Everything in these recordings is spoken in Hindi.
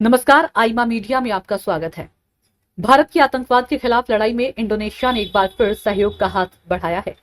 नमस्कार, आईमा मीडिया में आपका स्वागत है। भारत की आतंकवाद के खिलाफ लड़ाई में इंडोनेशिया ने एक बार फिर सहयोग का हाथ बढ़ाया है।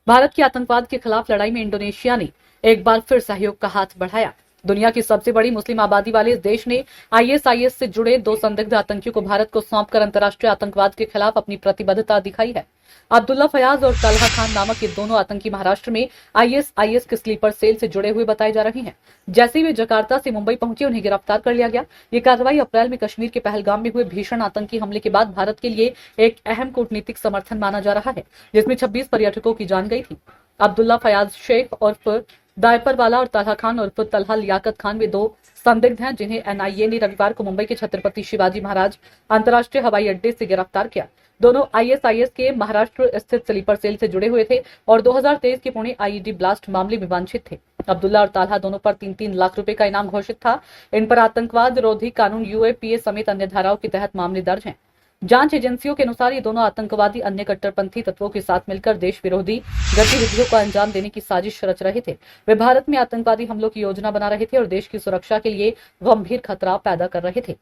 भारत की आतंकवाद के खिलाफ लड़ाई में इंडोनेशिया ने एक बार फिर सहयोग का हाथ बढ़ाया। दुनिया की सबसे बड़ी मुस्लिम आबादी वाले इस देश ने आईएसआईएस से जुड़े 2 संदिग्ध आतंकियों को भारत को सौंपकर अंतर्राष्ट्रीय आतंकवाद के खिलाफ अपनी प्रतिबद्धता दिखाई है। अब्दुल्ला फयाज और तलहा खान नामक ये दोनों आतंकी महाराष्ट्र में आईएसआईएस के स्लीपर सेल से जुड़े हुए बताए जा रहे हैं। जैसे ही वे जकार्ता से मुंबई पहुंचे, उन्हें गिरफ्तार कर लिया गया। ये कार्रवाई अप्रैल में कश्मीर के पहलगाम में हुए भीषण आतंकी हमले के बाद भारत के लिए एक अहम कूटनीतिक समर्थन माना जा रहा है, जिसमें 26 पर्यटकों की जान गई थी। अब्दुल्ला फयाज शेख उर्फ दायपरवाला और तलहा खान उर्फ तलहा लियाकत खान वे 2 संदिग्ध हैं, जिन्हें एनआईए ने रविवार को मुंबई के छत्रपति शिवाजी महाराज अंतर्राष्ट्रीय हवाई अड्डे से गिरफ्तार किया। दोनों आईएसआईएस के महाराष्ट्र स्थित स्लीपर सेल से जुड़े हुए थे और 2023 के पुणे आईईडी ब्लास्ट मामले में वांछित थे। अब्दुल्ला और ताल्हा दोनों पर 3-3 लाख रुपए का इनाम घोषित था। इन पर आतंकवाद रोधी कानून यूएपीए समेत अन्य धाराओं के तहत मामले दर्ज हैं। जांच एजेंसियों के अनुसार ये दोनों आतंकवादी अन्य कट्टरपंथी तत्वों के साथ मिलकर देश विरोधी गतिविधियों को अंजाम देने की साजिश रच रहे थे। वे भारत में आतंकवादी हमलों की योजना बना रहे थे और देश की सुरक्षा के लिए गंभीर खतरा पैदा कर रहे थे।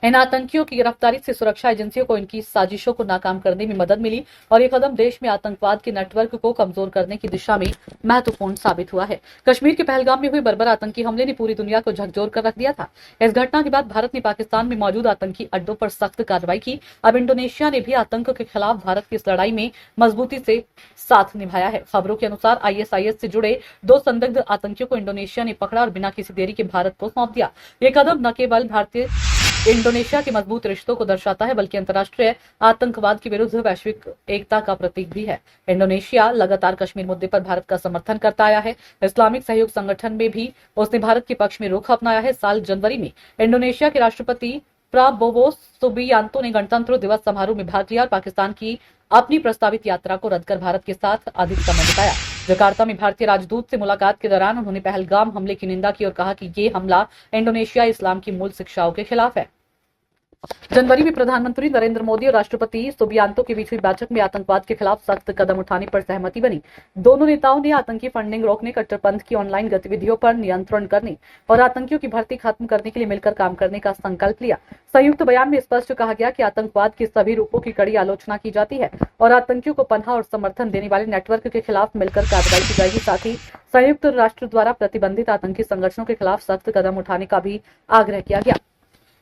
इन आतंकियों की गिरफ्तारी से सुरक्षा एजेंसियों को इनकी साजिशों को नाकाम करने में मदद मिली और ये कदम देश में आतंकवाद के नेटवर्क को कमजोर करने की दिशा में महत्वपूर्ण साबित हुआ है। कश्मीर के पहलगाम में हुए बर्बर आतंकी हमले ने पूरी दुनिया को झकझोर कर रख दिया था। इस घटना के बाद भारत ने पाकिस्तान में मौजूद आतंकी अड्डों पर सख्त कार्रवाई की। अब इंडोनेशिया ने भी आतंक के खिलाफ भारत की इस लड़ाई में मजबूती से साथ निभाया है। खबरों के अनुसार आईएसआईएस से जुड़े 2 संदिग्ध आतंकियों को इंडोनेशिया ने पकड़ा और बिना किसी देरी के भारत को सौंप दिया। ये कदम न केवल भारतीय इंडोनेशिया के मजबूत रिश्तों को दर्शाता है, बल्कि अंतर्राष्ट्रीय आतंकवाद के विरुद्ध वैश्विक एकता का प्रतीक भी है। इंडोनेशिया लगातार कश्मीर मुद्दे पर भारत का समर्थन करता आया है। इस्लामिक सहयोग संगठन में भी उसने भारत के पक्ष में रुख अपनाया है। साल जनवरी में इंडोनेशिया के राष्ट्रपति प्राबोवो सुबियांतो ने गणतंत्र दिवस समारोह में भाग लिया और पाकिस्तान की अपनी प्रस्तावित यात्रा को रद्द कर भारत के साथ अधिक समय बिताया। जकार्ता में भारतीय राजदूत से मुलाकात के दौरान उन्होंने पहलगाम हमले की निंदा की और कहा कि ये हमला इंडोनेशिया इस्लाम की मूल शिक्षाओं के खिलाफ है। जनवरी में प्रधानमंत्री नरेंद्र मोदी और राष्ट्रपति सुबियांतो के बीच हुई बैठक में आतंकवाद के खिलाफ सख्त कदम उठाने पर सहमति बनी। दोनों नेताओं ने आतंकी फंडिंग रोकने, कट्टरपंथ की ऑनलाइन गतिविधियों पर नियंत्रण करने और आतंकियों की भर्ती खत्म करने के लिए मिलकर काम करने का संकल्प लिया। संयुक्त बयान में स्पष्ट कहा गया कि आतंकवाद के सभी रूपों की कड़ी आलोचना की जाती है और आतंकियों को पनाह और समर्थन देने वाले नेटवर्क के खिलाफ मिलकर कार्रवाई की जाएगी। साथ ही संयुक्त राष्ट्र द्वारा प्रतिबंधित आतंकी संगठनों के खिलाफ सख्त कदम उठाने का भी आग्रह किया गया।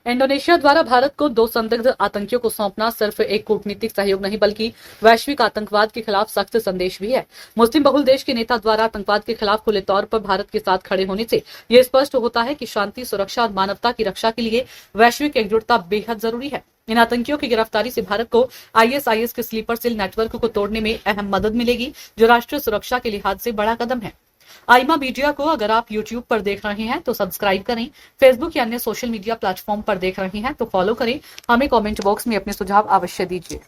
इंडोनेशिया द्वारा भारत को 2 संदिग्ध आतंकियों को सौंपना सिर्फ एक कूटनीतिक सहयोग नहीं, बल्कि वैश्विक आतंकवाद के खिलाफ सख्त संदेश भी है। मुस्लिम बहुल देश के नेता द्वारा आतंकवाद के खिलाफ खुले तौर पर भारत के साथ खड़े होने से यह स्पष्ट होता है कि शांति, सुरक्षा और मानवता की रक्षा के लिए वैश्विक एकजुटता बेहद जरूरी है। इन आतंकियों की गिरफ्तारी से भारत को आईएसआईएस के स्लीपर सेल नेटवर्क को तोड़ने में अहम मदद मिलेगी, जो राष्ट्रीय सुरक्षा के लिहाज से बड़ा कदम है। आईमा मीडिया को अगर आप YouTube पर देख रहे हैं तो सब्सक्राइब करें, फेसबुक या अन्य सोशल मीडिया प्लेटफॉर्म पर देख रहे हैं तो फॉलो करें। हमें कमेंट बॉक्स में अपने सुझाव अवश्य दीजिए।